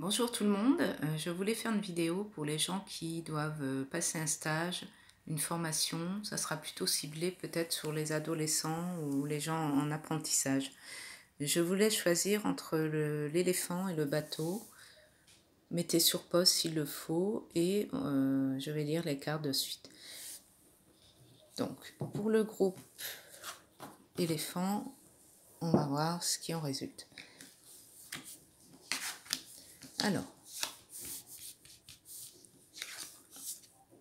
Bonjour tout le monde, je voulais faire une vidéo pour les gens qui doivent passer un stage, une formation. Ça sera plutôt ciblé peut-être sur les adolescents ou les gens en apprentissage. Je voulais choisir entre l'éléphant et le bateau. Mettez sur pause s'il le faut et je vais lire les cartes de suite. Donc pour le groupe éléphant, on va voir ce qui en résulte. Alors,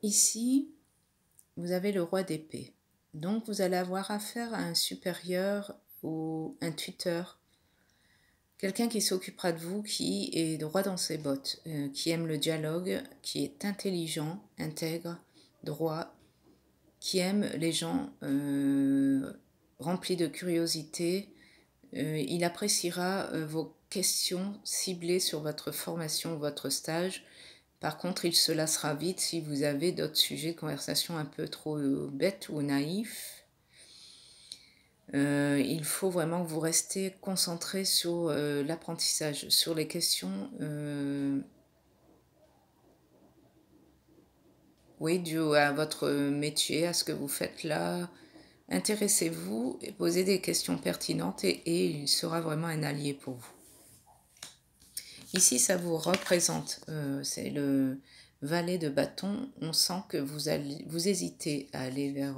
ici, vous avez le roi d'épée. Donc, vous allez avoir affaire à un supérieur ou un tuteur, quelqu'un qui s'occupera de vous, qui est droit dans ses bottes, qui aime le dialogue, qui est intelligent, intègre, droit, qui aime les gens remplis de curiosité. Il appréciera vos questions ciblées sur votre formation ou votre stage. Par contre, il se lassera vite si vous avez d'autres sujets de conversation un peu trop bêtes ou naïfs. Il faut vraiment que vous restiez concentré sur l'apprentissage, sur les questions dues à votre métier, à ce que vous faites là. Intéressez-vous et posez des questions pertinentes et il sera vraiment un allié pour vous. Ici, ça vous représente, c'est le valet de bâton. On sent que vous hésitez à aller vers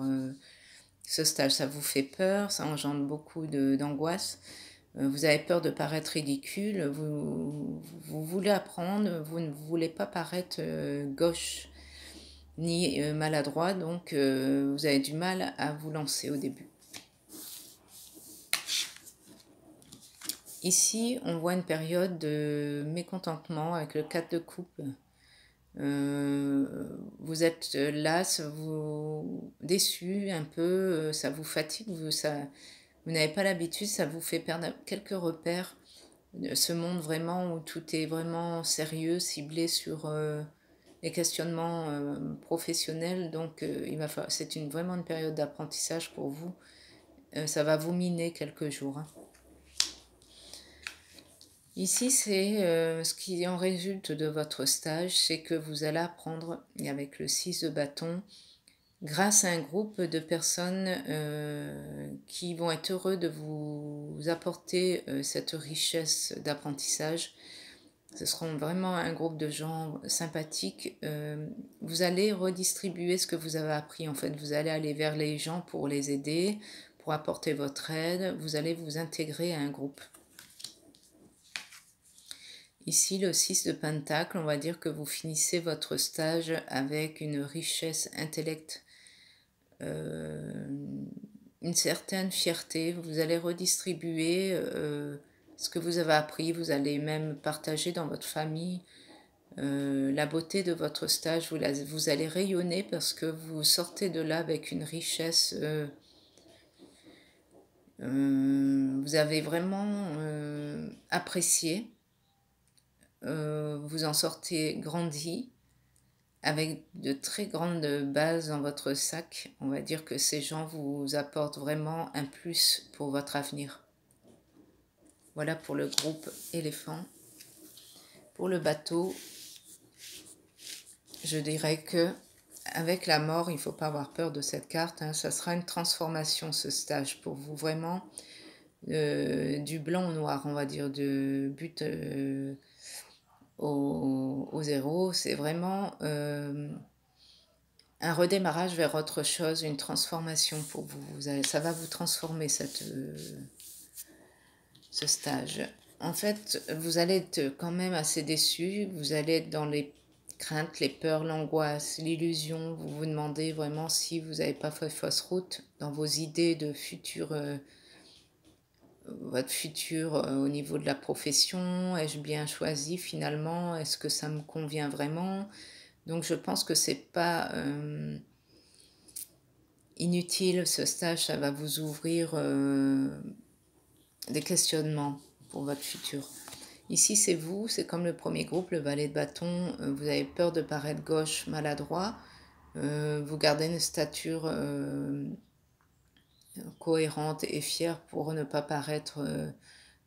ce stage. Ça vous fait peur, ça engendre beaucoup d'angoisse. Vous avez peur de paraître ridicule, vous voulez apprendre, vous ne voulez pas paraître gauche ni maladroit, donc vous avez du mal à vous lancer au début. Ici, on voit une période de mécontentement avec le 4 de coupe. Vous êtes las, vous déçu un peu, ça vous fatigue, vous n'avez pas l'habitude, ça vous fait perdre quelques repères. Ce monde vraiment où tout est vraiment sérieux, ciblé sur les questionnements professionnels. Donc, c'est vraiment une période d'apprentissage pour vous. Ça va vous miner quelques jours. Hein. Ici, c'est ce qui en résulte de votre stage, c'est que vous allez apprendre, et avec le 6 de bâton, grâce à un groupe de personnes qui vont être heureux de vous apporter cette richesse d'apprentissage. Ce seront vraiment un groupe de gens sympathiques. Vous allez redistribuer ce que vous avez appris. En fait, vous allez aller vers les gens pour les aider, pour apporter votre aide. Vous allez vous intégrer à un groupe. Ici, le 6 de Pentacle, on va dire que vous finissez votre stage avec une richesse intellectuelle, une certaine fierté. Vous allez redistribuer ce que vous avez appris, vous allez même partager dans votre famille la beauté de votre stage. Vous allez rayonner parce que vous sortez de là avec une richesse. Vous avez vraiment apprécié. Vous en sortez grandi avec de très grandes bases dans votre sac. On va dire que ces gens vous apportent vraiment un plus pour votre avenir. Voilà pour le groupe éléphant. Pour le bateau, je dirais que avec la mort, il ne faut pas avoir peur de cette carte. Hein. Ça sera une transformation, ce stage, pour vous vraiment du blanc au noir, on va dire, de but au zéro. C'est vraiment un redémarrage vers autre chose, une transformation pour vous. Ça va vous transformer, ce stage. En fait, vous allez être quand même assez déçu. Vous allez être dans les craintes, les peurs, l'angoisse, l'illusion. Vous vous demandez vraiment si vous n'avez pas fait fausse route dans vos idées de futur, votre futur au niveau de la profession. Ai-je bien choisi finalement? Est-ce que ça me convient vraiment? Donc je pense que c'est pas inutile ce stage, ça va vous ouvrir des questionnements pour votre futur. Ici c'est vous, c'est comme le premier groupe, le valet de bâton, vous avez peur de paraître gauche, maladroit, vous gardez une stature cohérente et fière pour ne pas paraître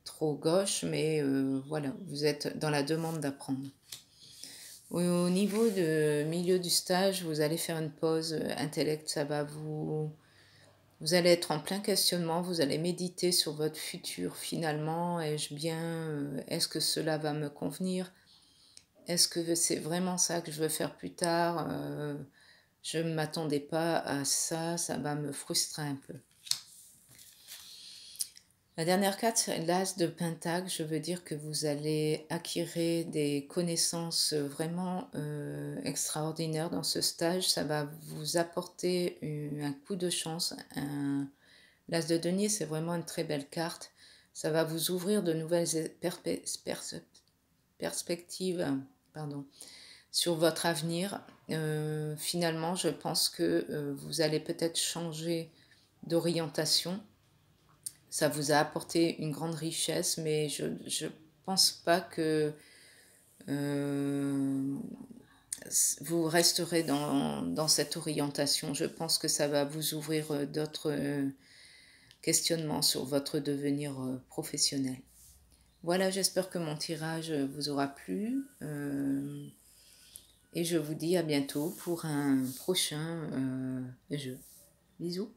trop gauche, mais voilà, vous êtes dans la demande d'apprendre. Au niveau du milieu du stage, vous allez faire une pause intellect, ça va vous allez être en plein questionnement, vous allez méditer sur votre futur finalement. Ai-je bien, est-ce que cela va me convenir? Est-ce que c'est vraiment ça que je veux faire plus tard? Je ne m'attendais pas à ça, ça va me frustrer un peu. La dernière carte, c'est l'As de Pentacle. Je veux dire que vous allez acquérir des connaissances vraiment extraordinaires dans ce stage. Ça va vous apporter un coup de chance. L'As de denier, c'est vraiment une très belle carte. Ça va vous ouvrir de nouvelles perspectives, pardon, sur votre avenir. Finalement, je pense que vous allez peut-être changer d'orientation. Ça vous a apporté une grande richesse, mais je ne pense pas que vous resterez dans cette orientation. Je pense que ça va vous ouvrir d'autres questionnements sur votre devenir professionnel. Voilà, j'espère que mon tirage vous aura plu. Et je vous dis à bientôt pour un prochain jeu. Bisous.